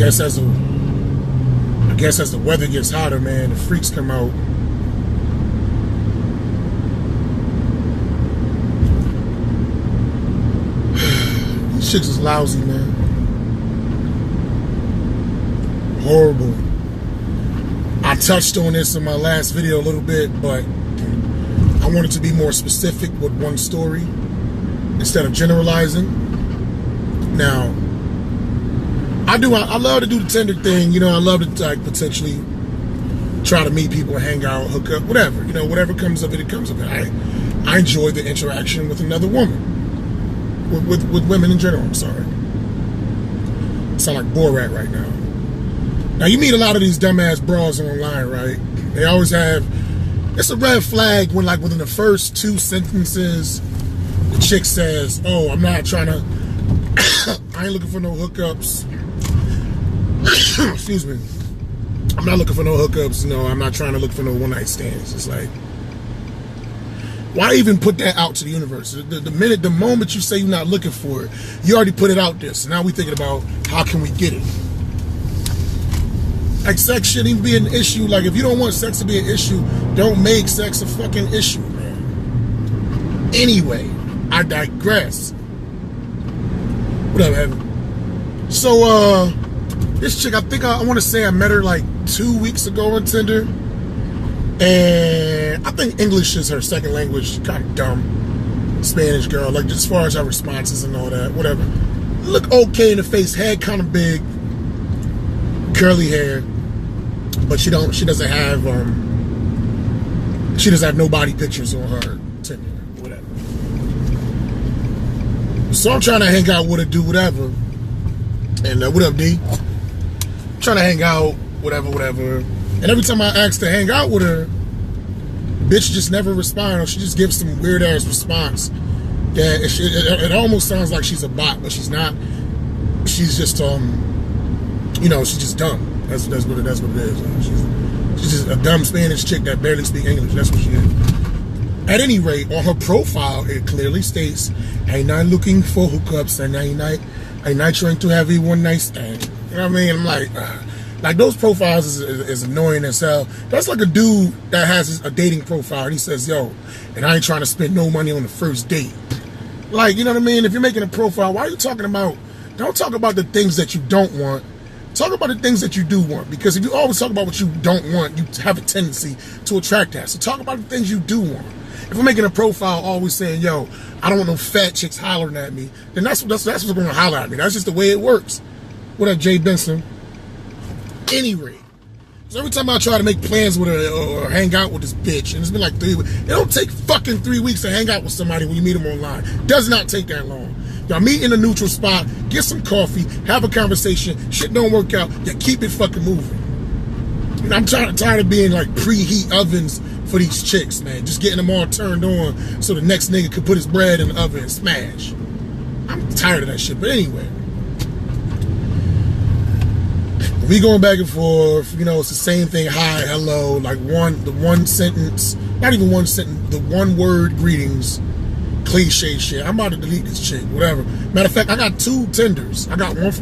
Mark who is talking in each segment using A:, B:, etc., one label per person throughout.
A: guess as the weather gets hotter, man, the freaks come out. These chicks is lousy, man. Horrible. I touched on this in my last video a little bit, but I wanted to be more specific with one story instead of generalizing. Now, I love to do the Tinder thing, you know. I love to like potentially try to meet people, hang out, hook up, whatever, you know, whatever comes of it, it comes of it. I enjoy the interaction with another woman, with women in general. I'm sorry, I sound like Borat right now. Now, you meet a lot of these dumbass bras online, right? They always have, it's a red flag when, like, within the first 2 sentences, the chick says, oh, I'm not trying to, I ain't looking for no hookups. Excuse me. I'm not looking for no hookups. No, I'm not trying to look for no one-night stands. It's like, why even put that out to the universe? The moment you say you're not looking for it, you already put it out there. So now we're thinking about how can we get it? Like, sex shouldn't even be an issue. Like, if you don't want sex to be an issue, don't make sex a fucking issue, man. Anyway, I digress. Whatever, Evan. So, this chick, I think I want to say I met her like 2 weeks ago on Tinder. And I think English is her second language. Kind of dumb. Spanish girl. Like, just as far as her responses and all that. Whatever. Look okay in the face. Head kind of big. Curly hair. But she doesn't have no body pictures on her Tinder, whatever. So I'm trying to hang out with her, do whatever. And what up, D? I'm trying to hang out, whatever. And every time I ask to hang out with her, bitch just never responds, or she just gives some weird ass response. That it almost sounds like she's a bot, but she's not. She's just you know, she's just dumb. That's what it is. She's just a dumb Spanish chick that barely speaks English. That's what she is. At any rate, on her profile, it clearly states, I'm not looking for hookups, and I'm not trying to have a one-night stand. You know what I mean? I'm like those profiles is annoying as hell. That's like a dude that has a dating profile, and he says, yo, and I ain't trying to spend no money on the first date. Like, you know what I mean? If you're making a profile, why are you talking about, don't talk about the things that you don't want. Talk about the things that you do want, because if you always talk about what you don't want, you have a tendency to attract that. So talk about the things you do want. If I'm making a profile always saying, yo, I don't want no fat chicks hollering at me, then that's what's going to holler at me. That's just the way it works. What up, Jay Benson? Any rate, so every time I try to make plans with her or hang out with this bitch, and it's been like 3 weeks, it don't take fucking 3 weeks to hang out with somebody when you meet them online. Does not take that long. Y'all meet in a neutral spot, get some coffee, have a conversation. Shit don't work out, you keep it fucking moving. And I'm tired of being like preheat ovens for these chicks, man. Just getting them all turned on so the next nigga could put his bread in the oven and smash. I'm tired of that shit. But anyway, we going back and forth. You know, it's the same thing. Hi, hello, like the one sentence, not even one sentence, the one word greetings. Cliche shit. I'm about to delete this chick, whatever. Matter of fact, I got 2 Tinders. I got one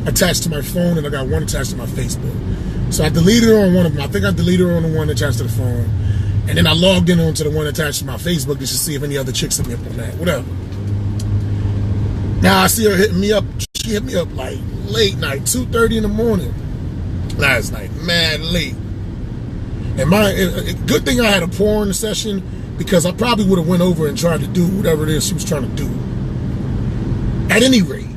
A: attached to my phone, and I got one attached to my Facebook. So I deleted her on one of them. I think I deleted her on the one attached to the phone. And then I logged in onto the one attached to my Facebook just to see if any other chicks hit me up on that. Whatever. Now I see her hitting me up. She hit me up like late night, 2:30 in the morning. Last night. Mad late. And good thing I had a porn session, because I probably would have went over and tried to do whatever it is she was trying to do. At any rate,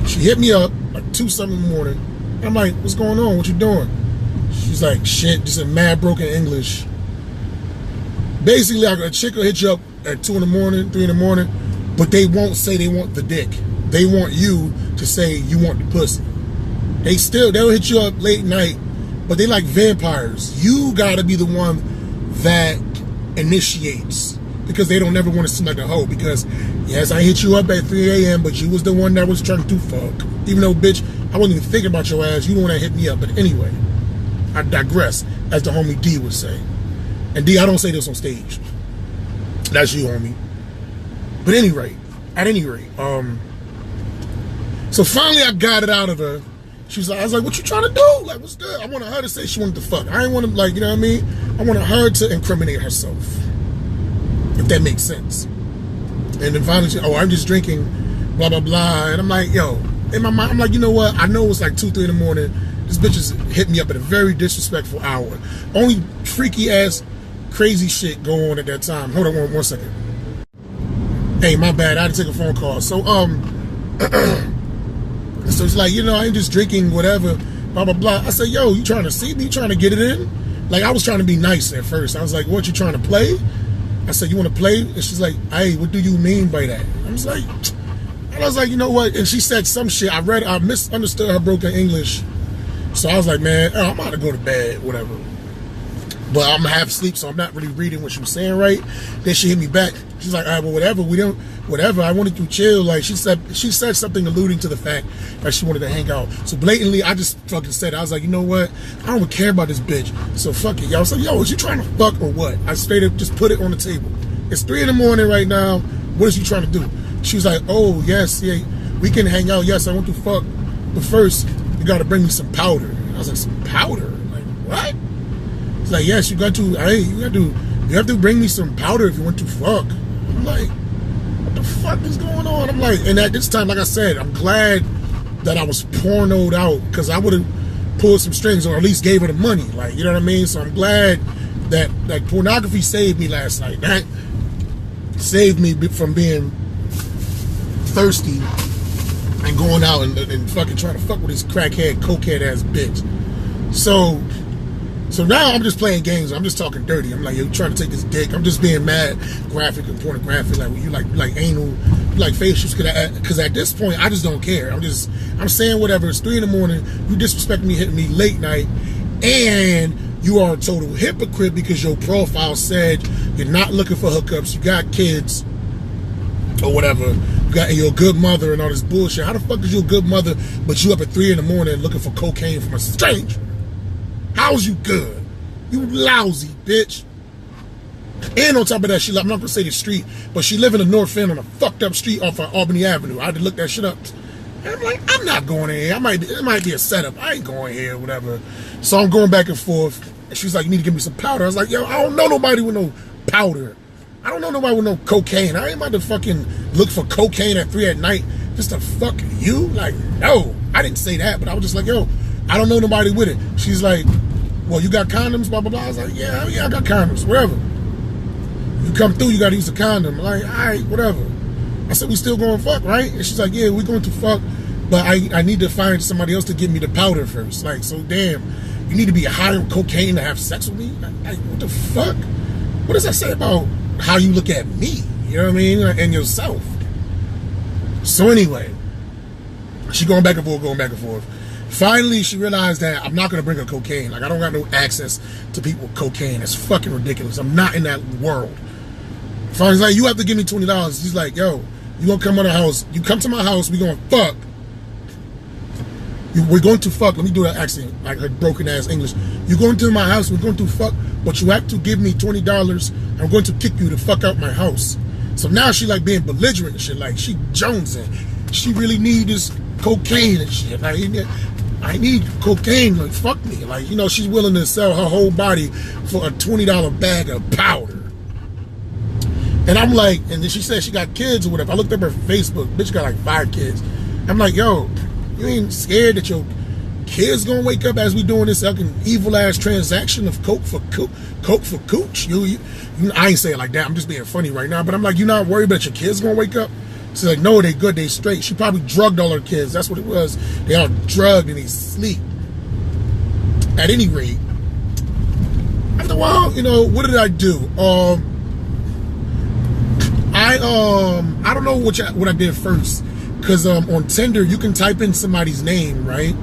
A: she hit me up like 2-something in the morning. I'm like, what's going on? What you doing? She's like, shit, just in mad broken English. Basically, like, a chick will hit you up at 2 in the morning, 3 in the morning, but they won't say they want the dick. They want you to say you want the pussy. They'll hit you up late night, but they like vampires. You gotta be the one that initiates, because they don't never want to seem like a hoe. Because yes, I hit you up at 3 a.m., but you was the one that was trying to fuck. Even though, bitch, I wasn't even thinking about your ass. You the one that hit me up. But anyway, I digress, as the homie D would say. And D, I don't say this on stage. That's you, homie. But at any rate, so finally I got it out of her, She's like, I was like, what you trying to do? Like, what's good? I wanted her to say she wanted to fuck. I ain't want to, like, you know what I mean? I wanted her to incriminate herself, if that makes sense. And then finally, she, oh, I'm just drinking, blah, blah, blah. And I'm like, yo, in my mind, I'm like, you know what? I know it's like 2, 3 in the morning. This bitch has hit me up at a very disrespectful hour. Only freaky ass, crazy shit going on at that time. Hold on one second. Hey, my bad. I had to take a phone call. So, so it's like, you know, I ain't just drinking whatever, blah, blah, blah. I said, yo, you trying to see me? You trying to get it in? Like, I was trying to be nice at first. I was like, what, you trying to play? I said, you want to play? And she's like, hey, what do you mean by that? I was like, you know what? And she said some shit. I misunderstood her broken English. So I was like, man, I'm about to go to bed, whatever. But I'm half asleep, so I'm not really reading what she was saying right. Then she hit me back. She's like, all right, well, whatever. I wanted to chill. Like, she said something alluding to the fact that she wanted to hang out. So blatantly, I just fucking said it. I was like, you know what? I don't care about this bitch. So fuck it. Y'all was like, yo, is you trying to fuck or what? I straight up just put it on the table. It's 3 in the morning right now. What is you trying to do? She was like, oh, yes, yeah, we can hang out. Yes, I want to fuck. But first, you got to bring me some powder. I was like, some powder? Like, what? It's like, yes, you have to bring me some powder if you want to fuck. I'm like, what the fuck is going on? I'm like, and at this time, like I said, I'm glad that I was pornoed out, because I would have pulled some strings, or at least gave her the money. Like, you know what I mean? So I'm glad that pornography saved me last night. That saved me from being thirsty and going out and fucking trying to fuck with this crackhead, cokehead ass bitch. So now I'm just playing games. I'm just talking dirty. I'm like, yo, you trying to take this dick. I'm just being mad, graphic and pornographic. Like, you like anal, you like facials. Because at this point, I just don't care. I'm saying whatever. It's 3 in the morning. You disrespecting me, hitting me late night. And you are a total hypocrite because your profile said you're not looking for hookups. You got kids or whatever. You got your good mother and all this bullshit. How the fuck is you a good mother, but you up at 3 in the morning looking for cocaine from a stranger? How's you good? You lousy bitch. And on top of that, I'm not gonna say the street, but she live in the North End on a fucked up street off of Albany Avenue. I had to look that shit up. And I'm like, I'm not going in here. It might be a setup. I ain't going here, whatever. So I'm going back and forth. And she's like, you need to give me some powder. I was like, yo, I don't know nobody with no powder. I don't know nobody with no cocaine. I ain't about to fucking look for cocaine at 3 at night just to fuck you. Like, no, I didn't say that, but I was just like, yo, I don't know nobody with it. She's like, well, you got condoms, blah, blah, blah. I was like, yeah, I got condoms, whatever. You come through, you got to use a condom. I'm like, all right, whatever. I said, we still going to fuck, right? And she's like, yeah, we're going to fuck, but I need to find somebody else to give me the powder first. Like, so damn, you need to be high on cocaine to have sex with me? Like, what the fuck? What does that say about how you look at me? You know what I mean? And yourself. So anyway, she going back and forth. Finally, she realized that I'm not going to bring her cocaine. Like, I don't got no access to people with cocaine. It's fucking ridiculous. I'm not in that world. Finally, like, you have to give me $20. She's like, yo, you going to come to the house. You come to my house, we going to fuck. We're going to fuck. Let me do that accent, like her broken ass English. You're going to my house, we're going to fuck, but you have to give me $20. I'm going to kick you the fuck out my house. So now she like being belligerent and shit. Like, she jonesing. She really need this cocaine and shit. Like, I need cocaine, like, fuck me. Like, you know, she's willing to sell her whole body for a $20 bag of powder. And I'm like, and then she said she got kids or whatever. I looked up her Facebook, bitch got like 5 kids. I'm like, yo, you ain't scared that your kids gonna wake up as we doing this fucking evil ass transaction of coke for cooch? I ain't saying it like that, I'm just being funny right now, but I'm like, you not worried about your kids gonna wake up? She's like, no, they good, they straight. She probably drugged all her kids. That's what it was. They all drugged and they sleep. At any rate, after a while, you know, what did I do? I don't know what I did first, because on Tinder you can type in somebody's name, right?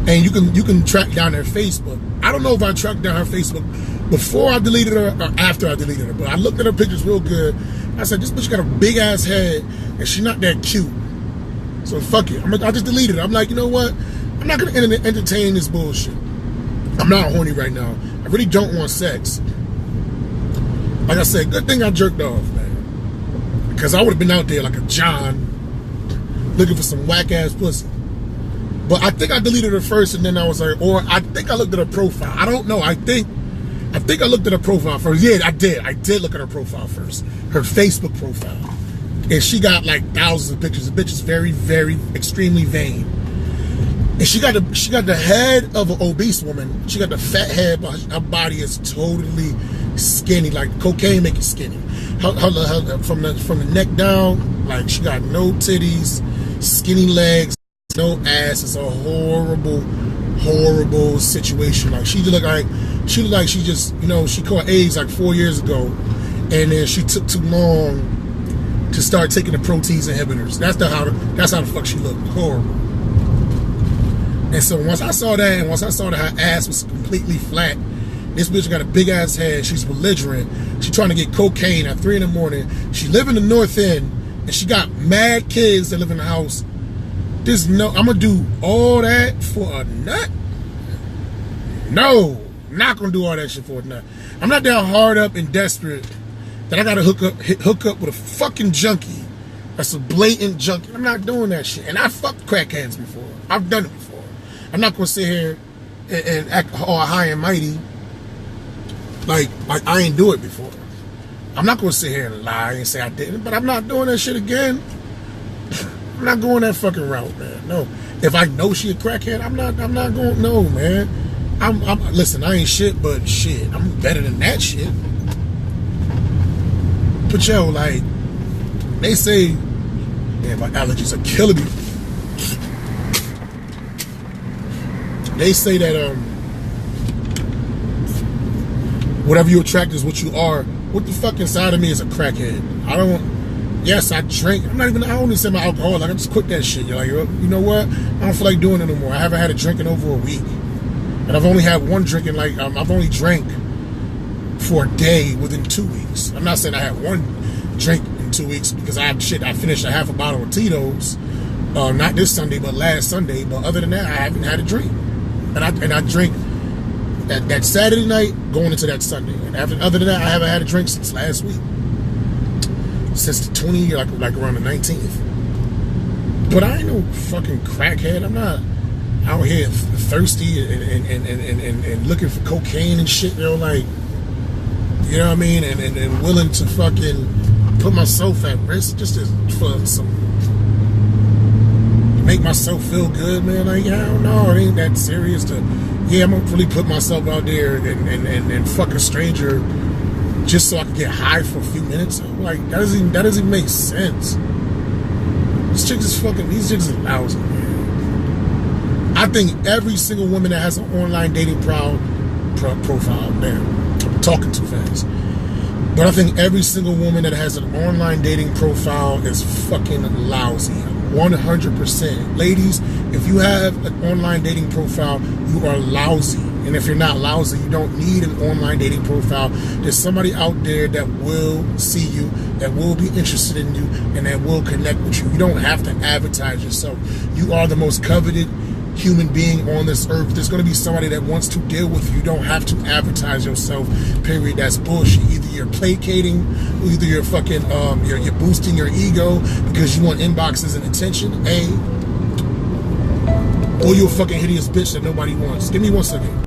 A: And you can track down their Facebook. I don't know if I tracked down her Facebook before I deleted her or after I deleted her, but I looked at her pictures real good. I said, this bitch got a big ass head and she's not that cute. So fuck it. I just deleted it. I'm like, you know what? I'm not gonna entertain this bullshit. I'm not horny right now. I really don't want sex. Like I said, good thing I jerked off, man. Because I would have been out there like a John looking for some whack ass pussy. But I think I deleted her first, and then I was like, or I think I looked at her profile. I don't know. I think I looked at her profile first. Yeah, I did. I did look at her profile first. Her Facebook profile. And she got like thousands of pictures. The bitch is very, very, extremely vain. And she got the head of an obese woman. She got the fat head, but her body is totally skinny, like cocaine make you skinny. From the neck down, like she got no titties, skinny legs, no ass. It's a horrible, horrible situation. Like she looked like she just, you know, she caught AIDS like 4 years ago, and then she took too long to start taking the protease inhibitors. That's how the fuck she looked. Horrible. And so once I saw that, and once I saw that her ass was completely flat, this bitch got a big ass head. She's belligerent. She's trying to get cocaine at 3 in the morning. She live in the North End, and she got mad kids that live in the house. I'm gonna do all that for a nut? No, not gonna do all that shit for a nut. I'm not that hard up and desperate that I gotta hook up with a fucking junkie that's a blatant junkie. I'm not doing that shit. And I fucked crackheads before. I've done it before. I'm not gonna sit here and act all high and mighty like I ain't do it before. I'm not gonna sit here and lie and say I didn't, but I'm not doing that shit again. I'm not going that fucking route, man. No. If I know she a crackhead, I'm not going. No, man. Listen, I ain't shit, but shit, I'm better than that shit. But yo, like, they say, man, my allergies are killing me. They say that whatever you attract is what you are. What the fuck inside of me is a crackhead? Yes, I drink. I don't even say my alcohol. Like, I just quit that shit. You're like, you know what? I don't feel like doing it anymore. I haven't had a drink in over a week. And I've only had one drink in like, I've only drank for a day within 2 weeks. I'm not saying I had one drink in 2 weeks because I finished a half a bottle of Tito's. Not this Sunday, but last Sunday. But other than that, I haven't had a drink. And I drink that Saturday night going into that Sunday. And other than that, I haven't had a drink since last week. Since the 20th, like around the 19th. But I ain't no fucking crackhead. I'm not out here thirsty and looking for cocaine and shit, you know, like, you know what I mean? And willing to fucking put myself at risk just for some, make myself feel good, man. Like, I don't know, it ain't that serious to, yeah, I'm gonna really put myself out there and fuck a stranger just so I can get high for a few minutes. I'm like, that doesn't make sense. These chicks are lousy, man. I think every single woman that has an online dating profile, man, I'm talking too fast. But I think every single woman that has an online dating profile is fucking lousy. 100%. Ladies, if you have an online dating profile, you are lousy. And if you're not lousy, you don't need an online dating profile. There's somebody out there that will see you, that will be interested in you, and that will connect with you. You don't have to advertise yourself. You are the most coveted human being on this earth. There's going to be somebody that wants to deal with you. You don't have to advertise yourself, period. That's bullshit. Either you're placating, or either you're fucking, you're boosting your ego because you want inboxes and attention, or you're a fucking hideous bitch that nobody wants. Give me 1 second.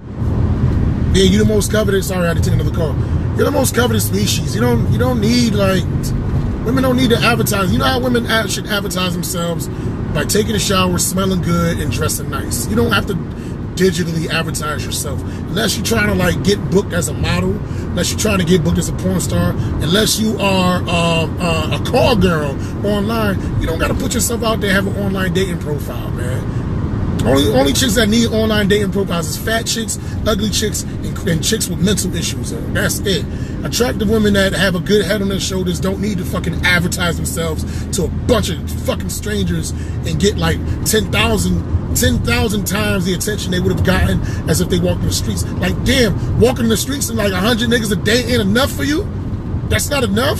A: Yeah, you're the most coveted. Sorry, I had to take another call. You're the most coveted species. You don't need, like, women don't need to advertise. You know how women should advertise themselves? By taking a shower, smelling good, and dressing nice. You don't have to digitally advertise yourself. Unless you're trying to, like, get booked as a model, unless you're trying to get booked as a porn star, unless you are a call girl online, you don't got to put yourself out there and have an online dating profile, man. Only chicks that need online dating profiles is fat chicks, ugly chicks, and chicks with mental issues. That's it. Attractive women that have a good head on their shoulders don't need to fucking advertise themselves to a bunch of fucking strangers and get like 10,000 times the attention they would have gotten as if they walked in the streets. Like, damn, walking in the streets and like 100 niggas a day ain't enough for you? That's not enough?